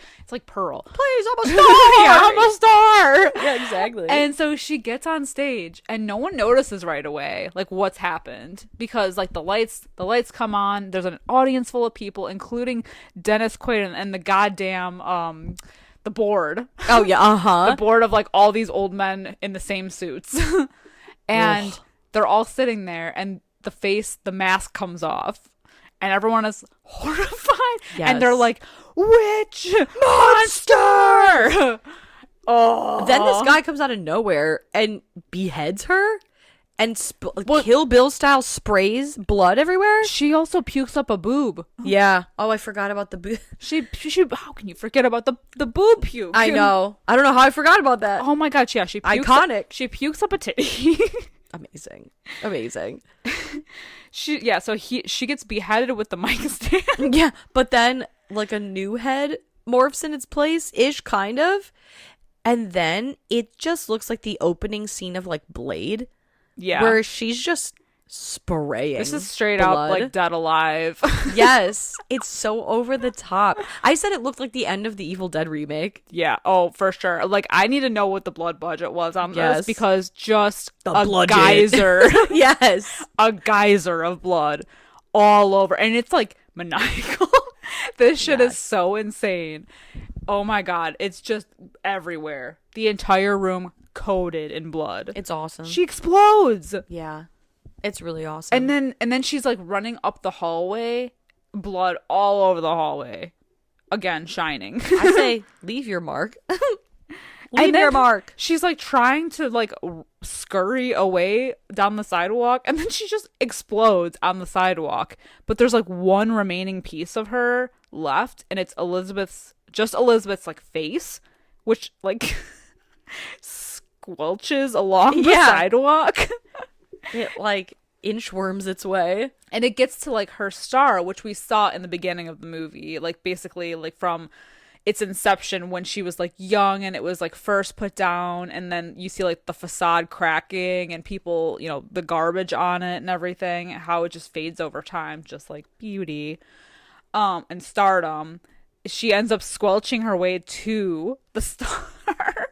Pearl. Please, I'm a star. Yeah, I'm a star. Yeah, exactly. And so she gets on stage and no one notices right away like what's happened because like the lights come on. There's an audience full of people, including Dennis Quaid and the goddamn the board. Oh yeah, The board of like all these old men in the same suits. And Ugh. they're all sitting there and the mask comes off and everyone is horrified. Yes. And they're like, witch monster. Oh. Then this guy comes out of nowhere and beheads her and Kill Bill style sprays blood everywhere. She also pukes up a boob. Yeah. Oh, I forgot about the boob. She how can you forget about the boob puke? I know. I don't know how I forgot about that. Oh my God, yeah, she pukes Iconic. She pukes up a titty. Amazing. She gets beheaded with the mic stand. Yeah, but then like a new head morphs in its place ish kind of. And then it just looks like the opening scene of like Blade. Yeah. Where she's just spraying. This is straight blood. up like Dead Alive. Yes. It's so over the top. I said it looked like the end of the Evil Dead remake. Yeah. Oh, for sure. Like I need to know what the blood budget was on this because just the a blood geyser. Yes. A geyser of blood all over. And it's like maniacal. This shit is so insane. Oh my God. It's just everywhere. The entire room coated in blood. It's awesome. She explodes. Yeah. It's really awesome. And then she's like running up the hallway, blood all over the hallway. Again, shining. I say leave your mark. Leave your mark. She's like trying to like scurry away down the sidewalk and then she just explodes on the sidewalk. But there's like one remaining piece of her left and it's Elizabeth's like face, which like squelches along the sidewalk. It like inchworms its way. And it gets to like her star, which we saw in the beginning of the movie, like basically like from its inception when she was like young and it was like first put down and then you see like the facade cracking and people, you know, the garbage on it and everything, how it just fades over time, just like beauty and stardom. She ends up squelching her way to the star.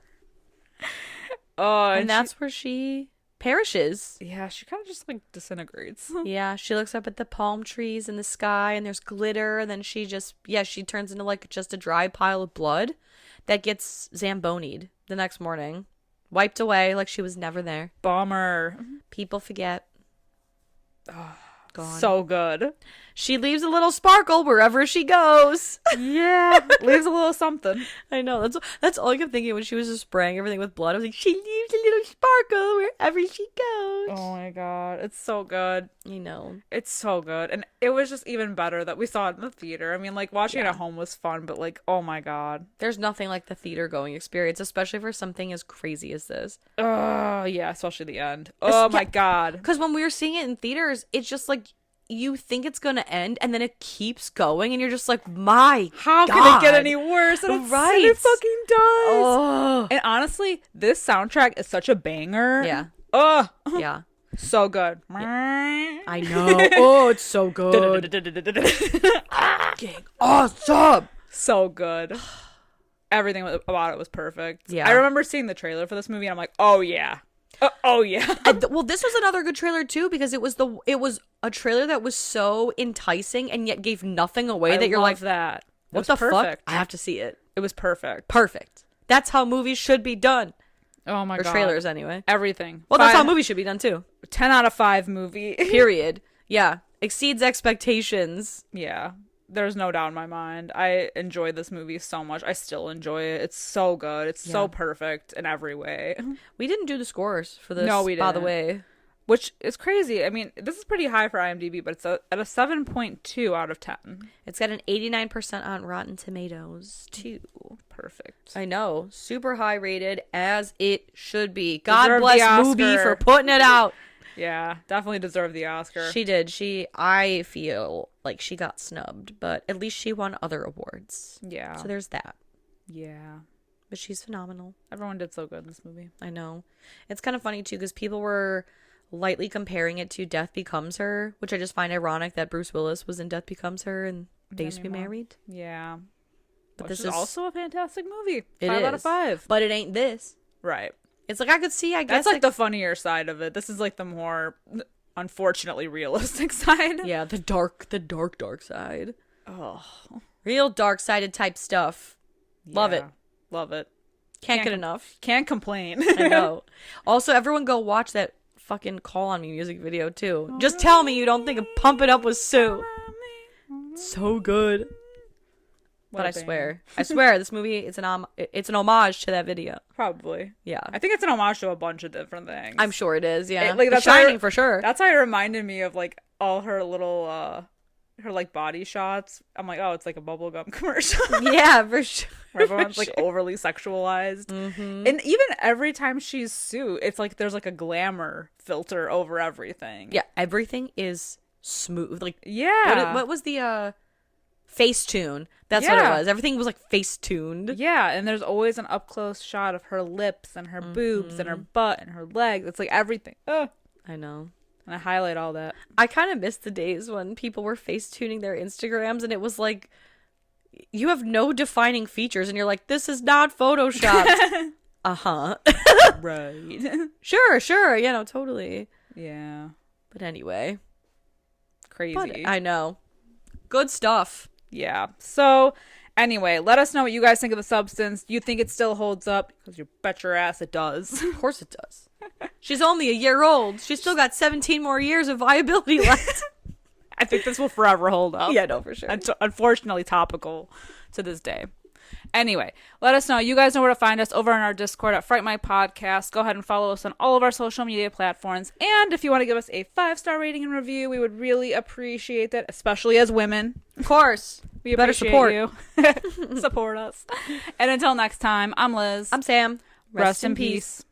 And that's where she perishes. Yeah, she kind of just like disintegrates. Yeah, she looks up at the palm trees in the sky and there's glitter and then she turns into like just a dry pile of blood that gets zambonied the next morning. Wiped away like she was never there. Bummer. People forget. Gone. So good. She leaves a little sparkle wherever she goes. Yeah, leaves a little something. I know. That's all I kept thinking when she was just spraying everything with blood. I was like, she leaves a little sparkle wherever she goes. Oh my God, it's so good. You know, it's so good, and it was just even better that we saw it in the theater. I mean, like watching it at home was fun, but like, oh my God, there's nothing like the theater going experience, especially for something as crazy as this. Oh yeah, especially the end. Oh my God, because when we were seeing it in theaters, it's just like. You think it's gonna end and then it keeps going and you're just like, my how God. Can it get any worse? And it fucking does. Oh. And honestly, this soundtrack is such a banger. Yeah. Oh yeah, so good. Yeah. I know. Oh, it's so good. Fucking awesome. So good. Everything about it was perfect. Yeah, I remember seeing the trailer for this movie and I'm like, oh yeah. Oh yeah. Well, this was another good trailer too because it was a trailer that was so enticing and yet gave nothing away that you're like that. What the fuck? I have to see it. It was perfect. Perfect. That's how movies should be done. Oh my or god. trailers anyway. Everything. Well, that's how movies should be done too. 10 out of 5 movie. Period. Yeah. Exceeds expectations. Yeah. There's no doubt in my mind. I enjoyed this movie so much. I still enjoy it. It's so good. It's so perfect in every way. We didn't do the scores for this, No, we by the didn't. way. Which is crazy. I mean, this is pretty high for IMDb, but it's at a 7.2 out of 10. It's got an 89% on Rotten Tomatoes, too. Perfect. I know. Super high rated, as it should be. God Deserved bless the movie Oscar. for putting it out. Yeah, definitely deserved the Oscar. She did. I feel like she got snubbed, but at least she won other awards. Yeah. So there's that. Yeah. But she's phenomenal. Everyone did so good in this movie. I know. It's kind of funny, too, because people were lightly comparing it to Death Becomes Her, which I just find ironic that Bruce Willis was in Death Becomes Her and They Used to Be Married. Yeah. But Which this is also a fantastic movie. It 5 out of is. 5. But it ain't this. Right. It's like I could see, I guess. That's like the funnier side of it. This is like the more, unfortunately, realistic side. Yeah, the dark side. Oh. Real dark-sided type stuff. Love it. Love it. Can't get enough. Can't complain. I know. Also, everyone go watch that fucking Call on Me music video, too. Just tell me you don't think of Pump It Up with Sue. So good. But I swear, this movie, it's an homage to that video. Probably. Yeah. I think it's an homage to a bunch of different things. I'm sure it is, yeah. Like, that's Shining, for sure. That's how it reminded me of, like, all her little, her, like, body shots. I'm like, oh, it's like a bubblegum commercial. Yeah, for sure. Where everyone's, like, overly sexualized. Mm-hmm. And even every time she's Sue, it's like there's, like, a glamour filter over everything. Yeah, everything is smooth. Like, yeah. what was the, Facetune. That's what it was. Everything was like face-tuned. Yeah, and there's always an up-close shot of her lips and her boobs and her butt and her legs. It's like everything. Ugh. I know. And I highlight all that. I kind of miss the days when people were face-tuning their Instagrams and it was like, you have no defining features and you're like, this is not Photoshopped. Uh-huh. Right. Sure. Yeah, no, totally. Yeah. But anyway. Crazy. But I know. Good stuff. Yeah. So, anyway, let us know what you guys think of the substance. Do you think it still holds up? Because you bet your ass it does. Of course it does. She's only a year old. She's still got 17 more years of viability left. I think this will forever hold up. Yeah, no, for sure. Unfortunately, topical to this day. Anyway, let us know. You guys know where to find us over on our Discord at Fright Mic Podcast. Go ahead and follow us on all of our social media platforms. And if you want to give us a 5-star rating and review, we would really appreciate that, especially as women. Of course. We better support you. Support us. And until next time, I'm Liz. I'm Sam. Rest in peace.